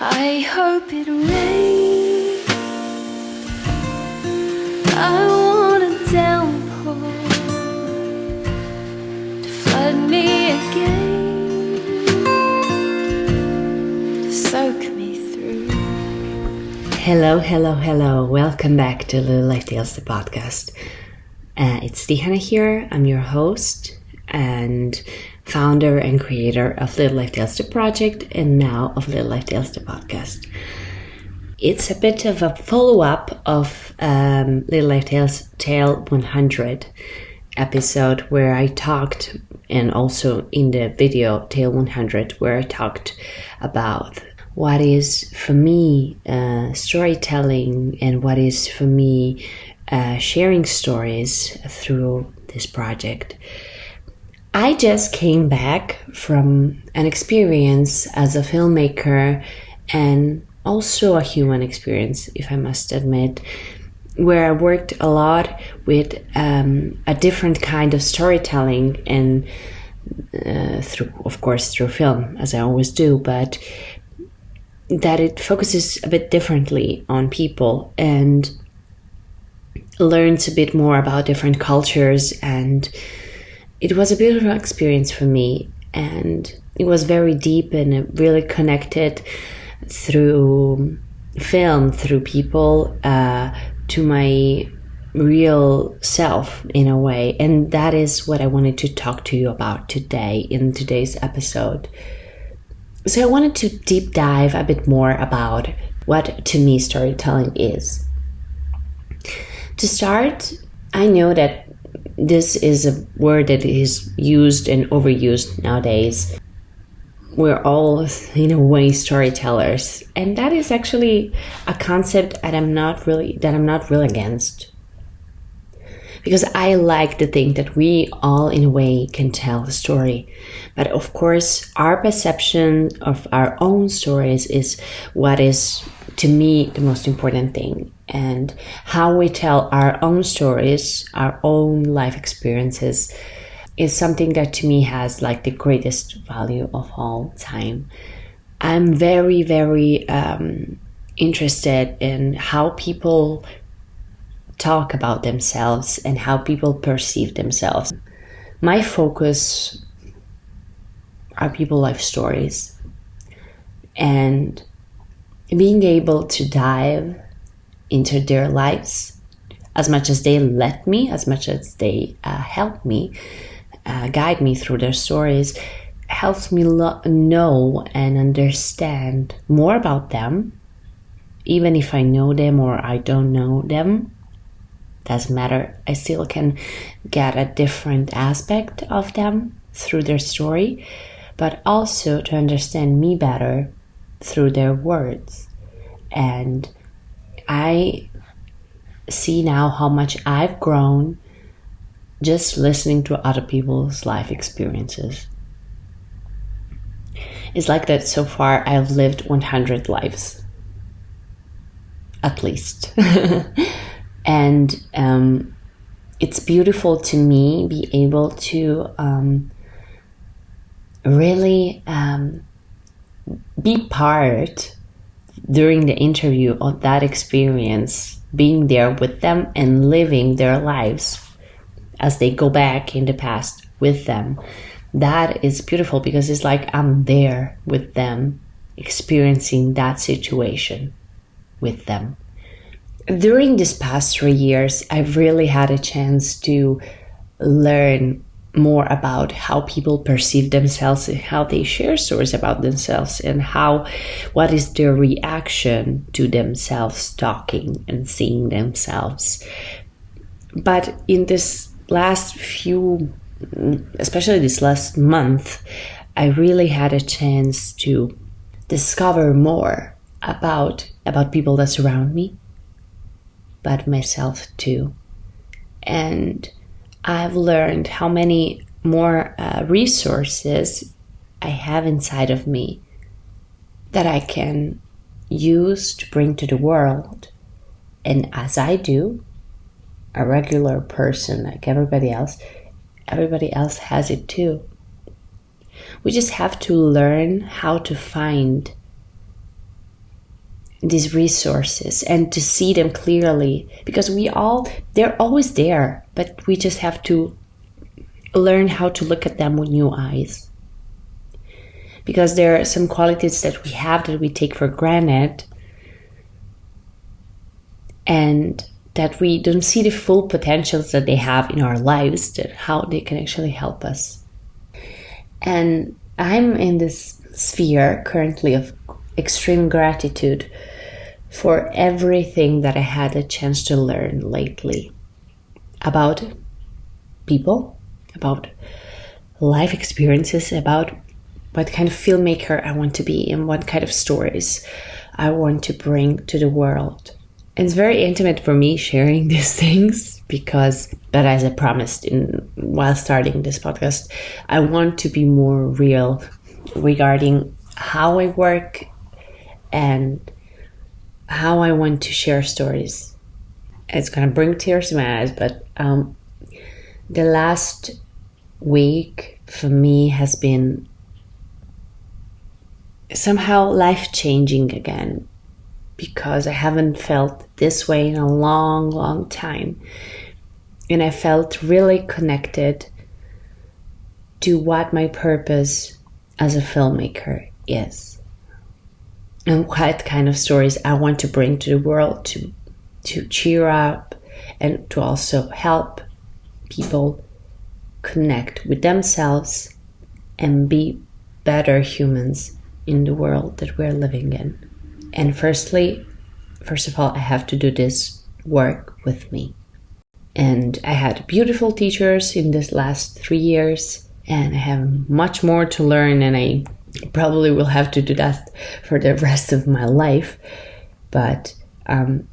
I hope it rains. I want a downpour to flood me again, to soak me through. Hello. Welcome back to Little Life Tales, the podcast. It's Tihana here. I'm your host and founder and creator of Little Life Tales, the project, and now of Little Life Tales, the podcast. It's a bit of a follow-up of Little Life Tales Tale 100 episode where I talked, and also in the video Tale 100 where I talked about what is for me storytelling and what is for me sharing stories through this project. I just came back from an experience as a filmmaker and also a human experience, if I must admit, where I worked a lot with a different kind of storytelling and through film, as I always do, but that it focuses a bit differently on people and learns a bit more about different cultures. And it was a beautiful experience for me, and it was very deep and it really connected through film, through people, to my real self in a way. And that is what I wanted to talk to you about today in today's episode. So I wanted to deep dive a bit more about what to me storytelling is. To start, I know that this is a word that is used and overused nowadays. We're all, in a way, storytellers, and that is actually a concept that I'm not really against, because I like to think that we all, in a way, can tell a story. But of course, our perception of our own stories is what is, to me, the most important thing. And how we tell our own stories, our own life experiences, is something that to me has like the greatest value of all time. I'm very, very interested in how people talk about themselves and how people perceive themselves. My focus are people life stories, and being able to dive into their lives as much as they let me, as much as they help me, guide me through their stories, helps me know and understand more about them. Even if I know them or I don't know them, doesn't matter. I still can get a different aspect of them through their story, but also to understand me better through their words. And I see now how much I've grown just listening to other people's life experiences. It's like that so far I've lived 100 lives, at least. And it's beautiful to me be able to really be part during the interview of that experience, being there with them and living their lives as they go back in the past with them. That is beautiful because it's like I'm there with them, experiencing that situation with them. During these past 3 years, I've really had a chance to learn more about how people perceive themselves and how they share stories about themselves, and what is their reaction to themselves talking and seeing themselves. But in this last especially this last month, I really had a chance to discover more about people that surround me, but myself too. And I've learned how many more resources I have inside of me that I can use to bring to the world. And as I do, a regular person like everybody else has it too. We just have to learn how to find these resources and to see them clearly, because they're always there, but we just have to learn how to look at them with new eyes. Because there are some qualities that we have that we take for granted, and that we don't see the full potentials that they have in our lives, that how they can actually help us. And I'm in this sphere currently of extreme gratitude for everything that I had a chance to learn lately about people, about life experiences, about what kind of filmmaker I want to be and what kind of stories I want to bring to the world. And it's very intimate for me sharing these things but as I promised while starting this podcast, I want to be more real regarding how I work and how I want to share stories. It's going to bring tears to my eyes, but the last week for me has been somehow life-changing again, because I haven't felt this way in a long, long time. And I felt really connected to what my purpose as a filmmaker is, and what kind of stories I want to bring to the world to cheer up and to also help people connect with themselves and be better humans in the world that we're living in. And first of all, I have to do this work with me. And I had beautiful teachers in this last 3 years, and I have much more to learn, and I probably will have to do that for the rest of my life. But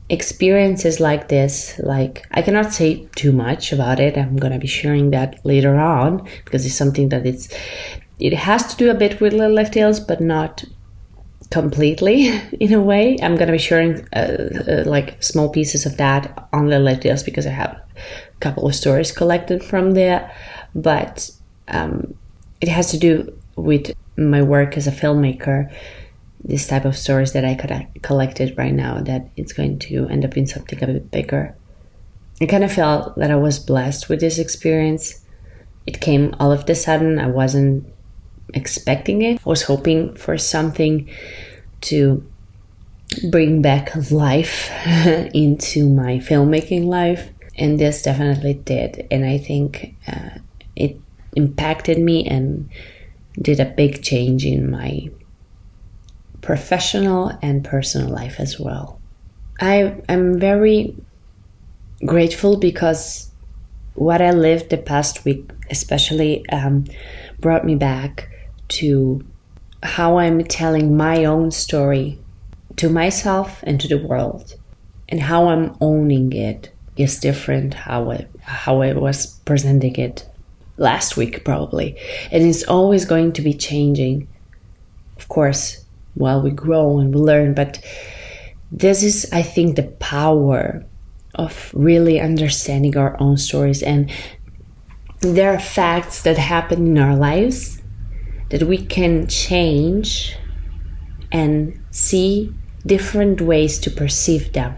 experiences like this, I cannot say too much about it. I'm going to be sharing that later on, because it's something that it has to do a bit with Little Life Tales, but not completely in a way. I'm going to be sharing small pieces of that on Little Life Tales, because I have a couple of stories collected from there. But it has to do with my work as a filmmaker, this type of stories that I collected right now, that it's going to end up in something a bit bigger. I kind of felt that I was blessed with this experience. It came all of a sudden. I wasn't expecting it. I was hoping for something to bring back life into my filmmaking life, and this definitely did. And I think it impacted me and did a big change in my professional and personal life as well. I'm very grateful, because what I lived the past week especially brought me back to how I'm telling my own story to myself and to the world, and how I'm owning it is different how I was presenting it last week probably, and it's always going to be changing, of course, while we grow and we learn. But this is, I think, the power of really understanding our own stories. And there are facts that happen in our lives that we can change and see different ways to perceive them.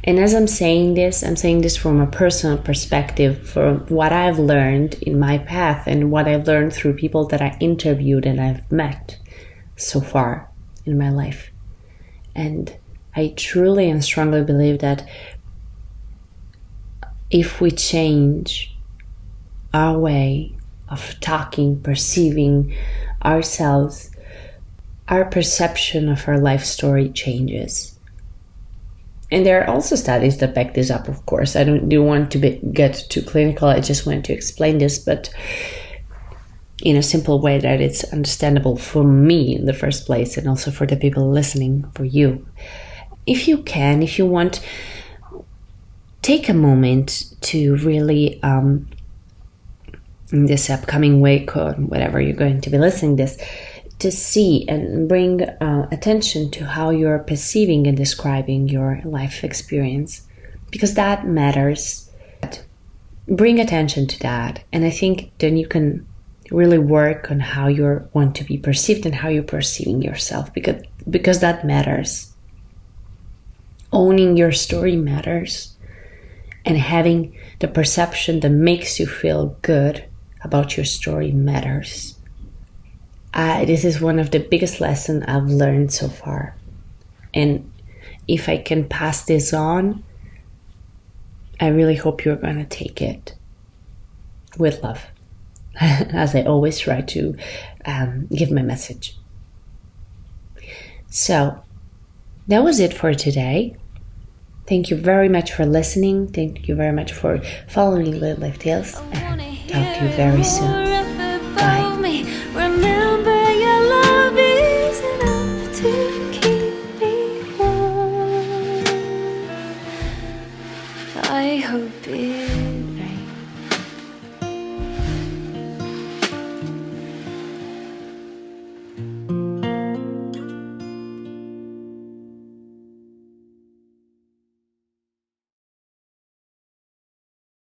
And as I'm saying this from a personal perspective, from what I've learned in my path and what I've learned through people that I interviewed and I've met so far in my life. And I truly and strongly believe that if we change our way of talking, perceiving ourselves, our perception of our life story changes. And there are also studies that back this up, of course. I don't want to get too clinical. I just want to explain this, but in a simple way that it's understandable for me in the first place, and also for the people listening, for you. If you want, take a moment to really, in this upcoming week or whatever you're going to be listening this, to see and bring attention to how you're perceiving and describing your life experience, because that matters. Bring attention to that, and I think then you can really work on how you want to be perceived and how you're perceiving yourself, because that matters. owning your story matters, and having the perception that makes you feel good about your story matters. This is one of the biggest lessons I've learned so far. And if I can pass this on, I really hope you're going to take it with love, as I always try to give my message. So, that was it for today. Thank you very much for listening. Thank you very much for following Little Life Tales. And talk to you very soon. Bye.